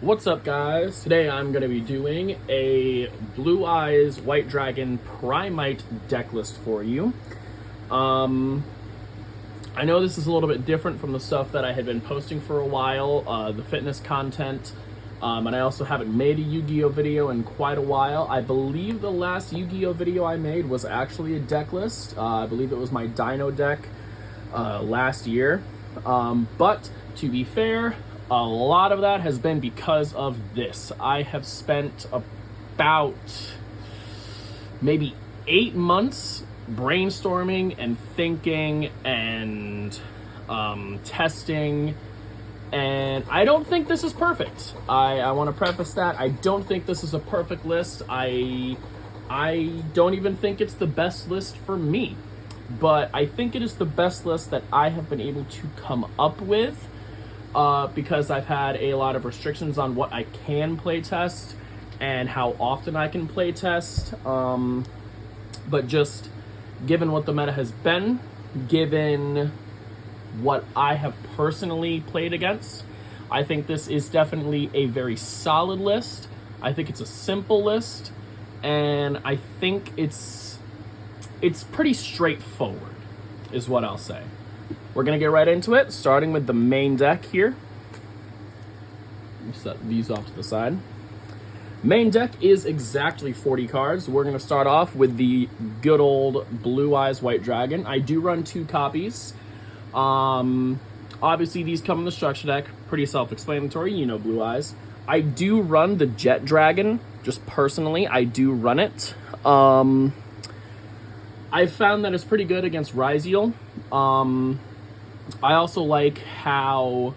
What's up, guys? Today I'm going to be doing a Blue Eyes White Dragon Primite deck list for you. I know this is a little bit different from the stuff that I had been posting for a while, the fitness content, and I also haven't made a Yu-Gi-Oh video in quite a while. I believe the last Yu-Gi-Oh video I made was actually a deck list. I believe it was my Dino deck last year, but to be fair, a lot of that has been because of this. I have spent about maybe 8 months brainstorming and thinking and testing, and I don't think this is perfect. I want to preface that. I don't think this is a perfect list. I don't even think it's the best list for me, but I think it is the best list that I have been able to come up with. Because I've had a lot of restrictions on what I can play test and how often I can play test. But just given what the meta has been, given what I have personally played against, I think this is definitely a very solid list. I think it's a simple list, and I think it's pretty straightforward, is what I'll say. We're going to get right into it, starting with the main deck here. Set these off to the side. Main deck is exactly 40 cards. We're going to start off with the good old Blue Eyes White Dragon. I do run 2 copies. Obviously, these come in the structure deck. Pretty self-explanatory, you know Blue Eyes. I do run the Jet Dragon, just personally. I do run it. I've found that it's pretty good against Ryziel. I also like how,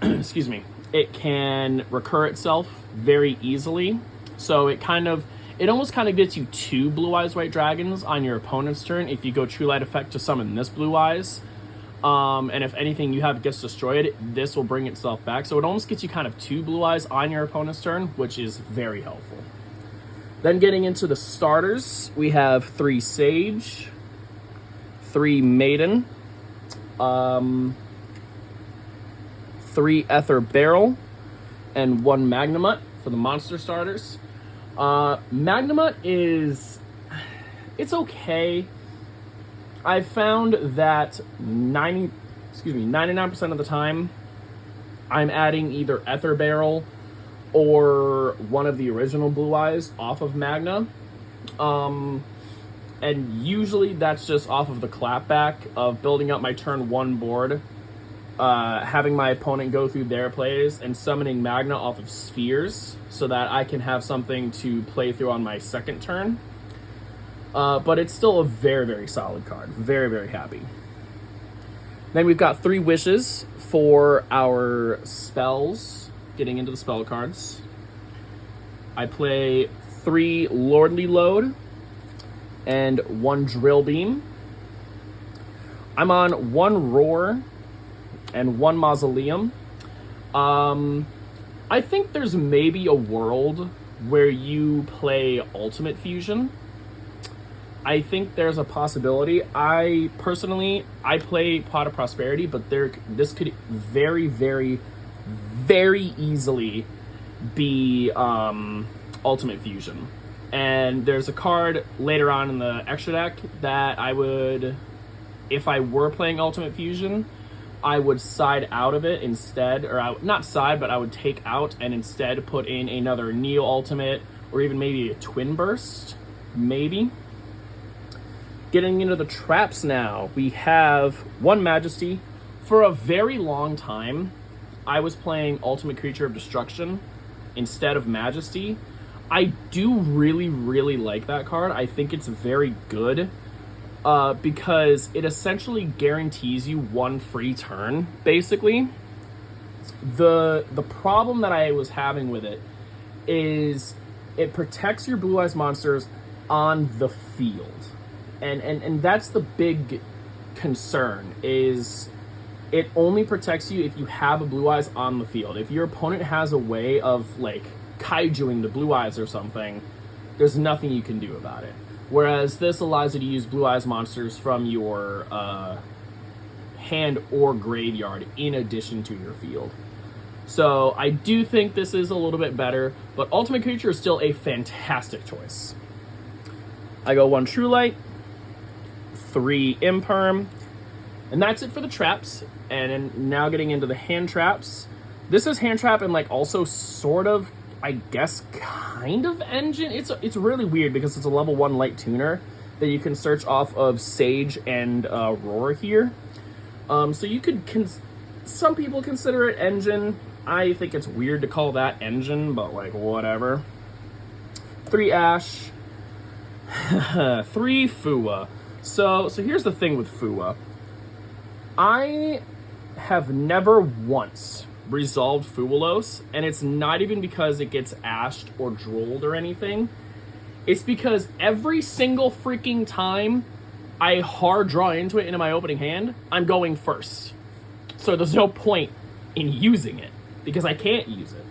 excuse me, it can recur itself very easily. So it almost kind of gets you 2 Blue Eyes White Dragons on your opponent's turn if you go True Light Effect to summon this Blue Eyes. And if anything you have gets destroyed, this will bring itself back. So it almost gets you kind of 2 Blue Eyes on your opponent's turn, which is very helpful. Then getting into the starters, we have 3 Sage, 3 Maiden, 3 Ether Barrel, and 1 Magnamut for the monster starters. Magnamut it's okay. I've found that 99% of the time, I'm adding either Ether Barrel or one of the original Blue Eyes off of Magna. And usually that's just off of the clapback of building up my turn 1 board, having my opponent go through their plays and summoning Magna off of Spheres so that I can have something to play through on my second turn. But it's still a very, very solid card. Very, very happy. Then we've got 3 wishes for our spells, getting into the spell cards. I play 3 Lordly Load and 1 Drill Beam. I'm on 1 Roar and 1 Mausoleum. I think there's maybe a world where you play Ultimate Fusion. I think there's a possibility. I play Pot of Prosperity, but this could very, very, very easily be Ultimate Fusion. And there's a card later on in the extra deck that I would, if I were playing Ultimate Fusion, I would side out of it instead, or not side, but I would take out and instead put in another Neo Ultimate, or even maybe a Twin Burst, maybe. Getting into the traps now, we have 1 Majesty. For a very long time, I was playing Ultimate Creature of Destruction instead of Majesty. I do really, really like that card. I think it's very good because it essentially guarantees you 1 free turn, basically. The problem that I was having with it is it protects your Blue Eyes monsters on the field. And that's the big concern, is it only protects you if you have a Blue Eyes on the field. If your opponent has a way of, like, kaijuing the Blue Eyes or something, there's nothing you can do about it. Whereas this allows you to use Blue Eyes monsters from your hand or graveyard in addition to your field. So I do think this is a little bit better, but Ultimate Creature is still a fantastic choice. I go 1 True Light, 3 Imperm, and that's it for the traps. And then now getting into the hand traps. This is hand trap and like also sort of, I guess, kind of engine. It's really weird because it's a level 1 light tuner that you can search off of Sage and Roar here. So you could, some people consider it engine. I think it's weird to call that engine, but like whatever. 3 Ash, 3 Fua. So here's the thing with Fua. I have never once resolved Fualos, and it's not even because it gets ashed or drooled or anything. It's because every single freaking time I hard draw into it into my opening hand, I'm going first. So there's no point in using it because I can't use it.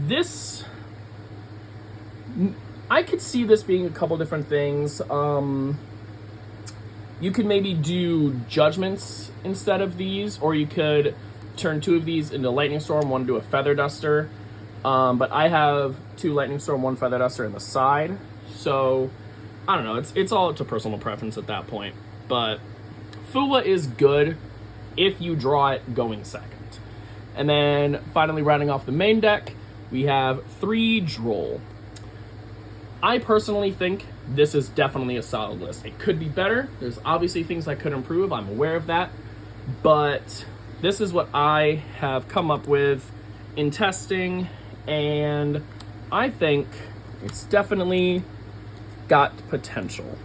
This, I could see this being a couple different things. You could maybe do Judgments instead of these, or you could turn 2 of these into Lightning Storm, 1 to a Feather Duster. But I have 2 Lightning Storm, 1 Feather Duster in the side. So, I don't know, it's all up to personal preference at that point. But Fua is good if you draw it going second. And then finally rounding off the main deck, we have 3 Droll. I personally think this is definitely a solid list. It could be better. There's obviously things I could improve. I'm aware of that. But this is what I have come up with in testing, and I think it's definitely got potential.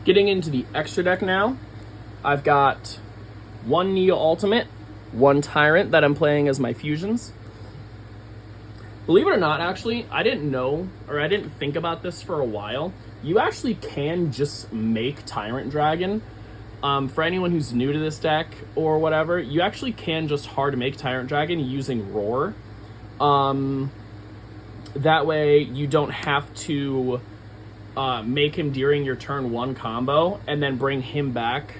Getting into the extra deck now, I've got 1 Neo Ultimate, 1 Tyrant that I'm playing as my fusions. Believe it or not, actually, I didn't know, or I didn't think about this for a while. You actually can just make Tyrant Dragon. For anyone who's new to this deck or whatever, you actually can just hard make Tyrant Dragon using Roar. That way you don't have to make him during your turn 1 combo and then bring him back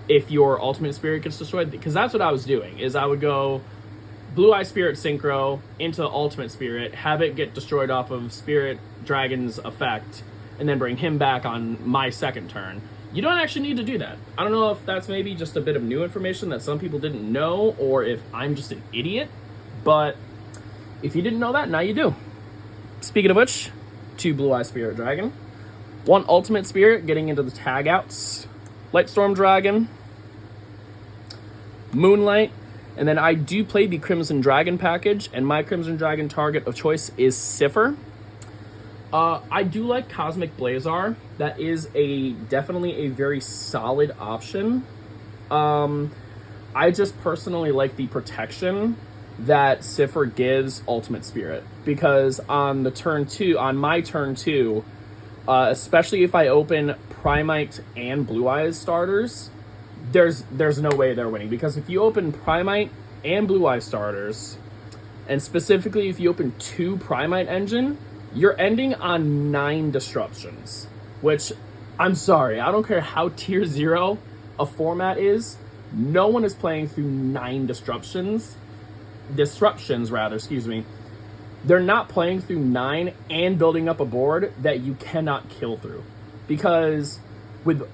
if your Ultimate Spirit gets destroyed. Because that's what I was doing, is I would go Blue Eye Spirit Synchro into Ultimate Spirit, have it get destroyed off of Spirit Dragon's effect, and then bring him back on my second turn. You don't actually need to do that. I don't know if that's maybe just a bit of new information that some people didn't know, or if I'm just an idiot, but if you didn't know that, now you do. Speaking of which, 2 Blue Eye Spirit Dragon, 1 Ultimate Spirit, getting into the tag outs, Lightstorm Dragon, Moonlight, and then I do play the Crimson Dragon package, and my Crimson Dragon target of choice is Siffer. I do like Cosmic Blazar. That is definitely a very solid option. I just personally like the protection that Siffer gives Ultimate Spirit, because on my turn 2, especially if I open Primite and Blue Eyes starters, there's no way they're winning, because if you open Primite and Blue Eyes starters, and specifically if you open 2 Primite engine, you're ending on 9 disruptions, which, I'm sorry, I don't care how tier 0 a format is, no one is playing through 9 disruptions, excuse me. They're not playing through 9 and building up a board that you cannot kill through. Because with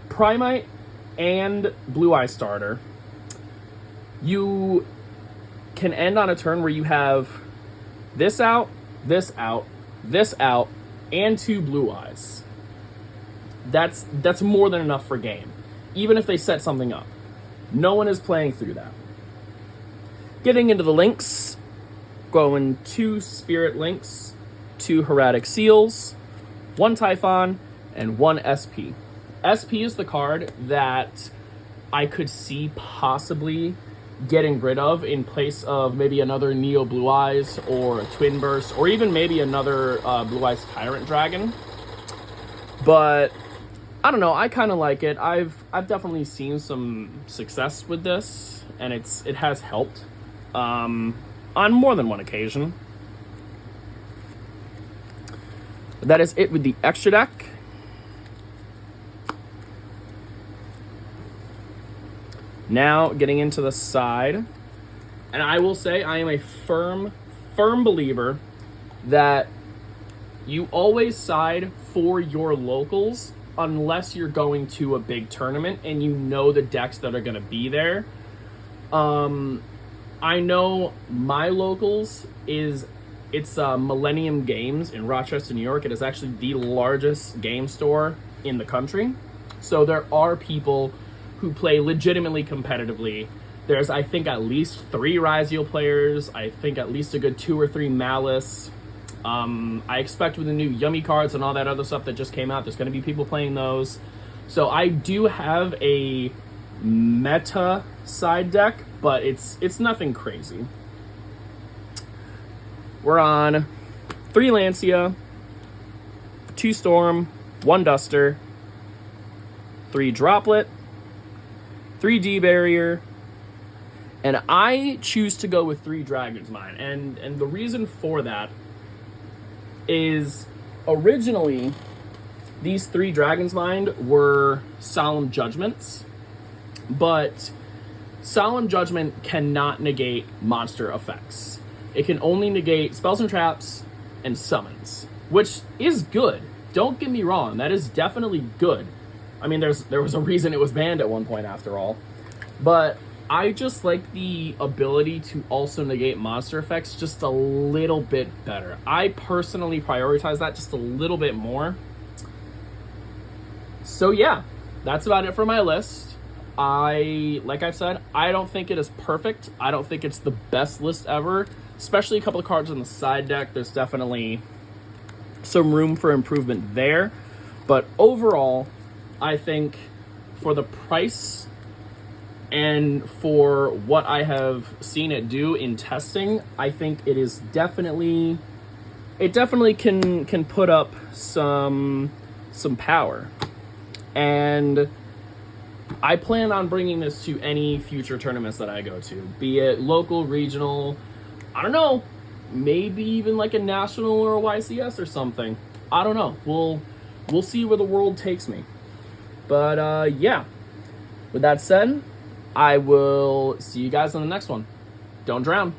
Primite and Blue Eye Starter, you can end on a turn where you have this out, this out, this out, and 2 Blue Eyes. That's more than enough for game, even if they set something up. No one is playing through that. Getting into the links, going 2 Spirit Links, 2 Heraldic Seals, 1 Typhon, and 1 SP. SP is the card that I could see possibly getting rid of in place of maybe another Neo Blue Eyes or a Twin Burst, or even maybe another Blue Eyes Tyrant Dragon. But I don't know, I kind of like it. I've definitely seen some success with this, and it has helped on more than one occasion. But that is it with the extra deck. Now getting into the side, and I will say I am a firm believer that you always side for your locals unless you're going to a big tournament and you know the decks that are going to be there. I know my locals it's Millennium Games in Rochester, New York. It is actually the largest game store in the country. So there are people who play legitimately competitively. There's, I think, at least 3 Raziel players. I think at least a good 2 or 3 Malice. I expect with the new Yummy cards and all that other stuff that just came out, there's going to be people playing those. So I do have a meta side deck, but it's nothing crazy. We're on 3 Lancia, 2 Storm, 1 Duster, 3 Droplet, 3 D-Barrier, and I choose to go with 3 Dragon's Mind. And the reason for that is originally these 3 Dragon's Mind were Solemn Judgments, but Solemn Judgment cannot negate monster effects. It can only negate spells and traps and summons, which is good. Don't get me wrong, that is definitely good. I mean, there was a reason it was banned at one point after all. But I just like the ability to also negate monster effects just a little bit better. I personally prioritize that just a little bit more. So yeah, that's about it for my list. Like I've said, I don't think it is perfect. I don't think it's the best list ever, especially a couple of cards on the side deck. There's definitely some room for improvement there. But overall, I think for the price and for what I have seen it do in testing, I think it is definitely can put up some power. And I plan on bringing this to any future tournaments that I go to, be it local, regional, I don't know, maybe even like a national or a YCS or something. I don't know. We'll see where the world takes me. But yeah, with that said, I will see you guys on the next one. Don't drown.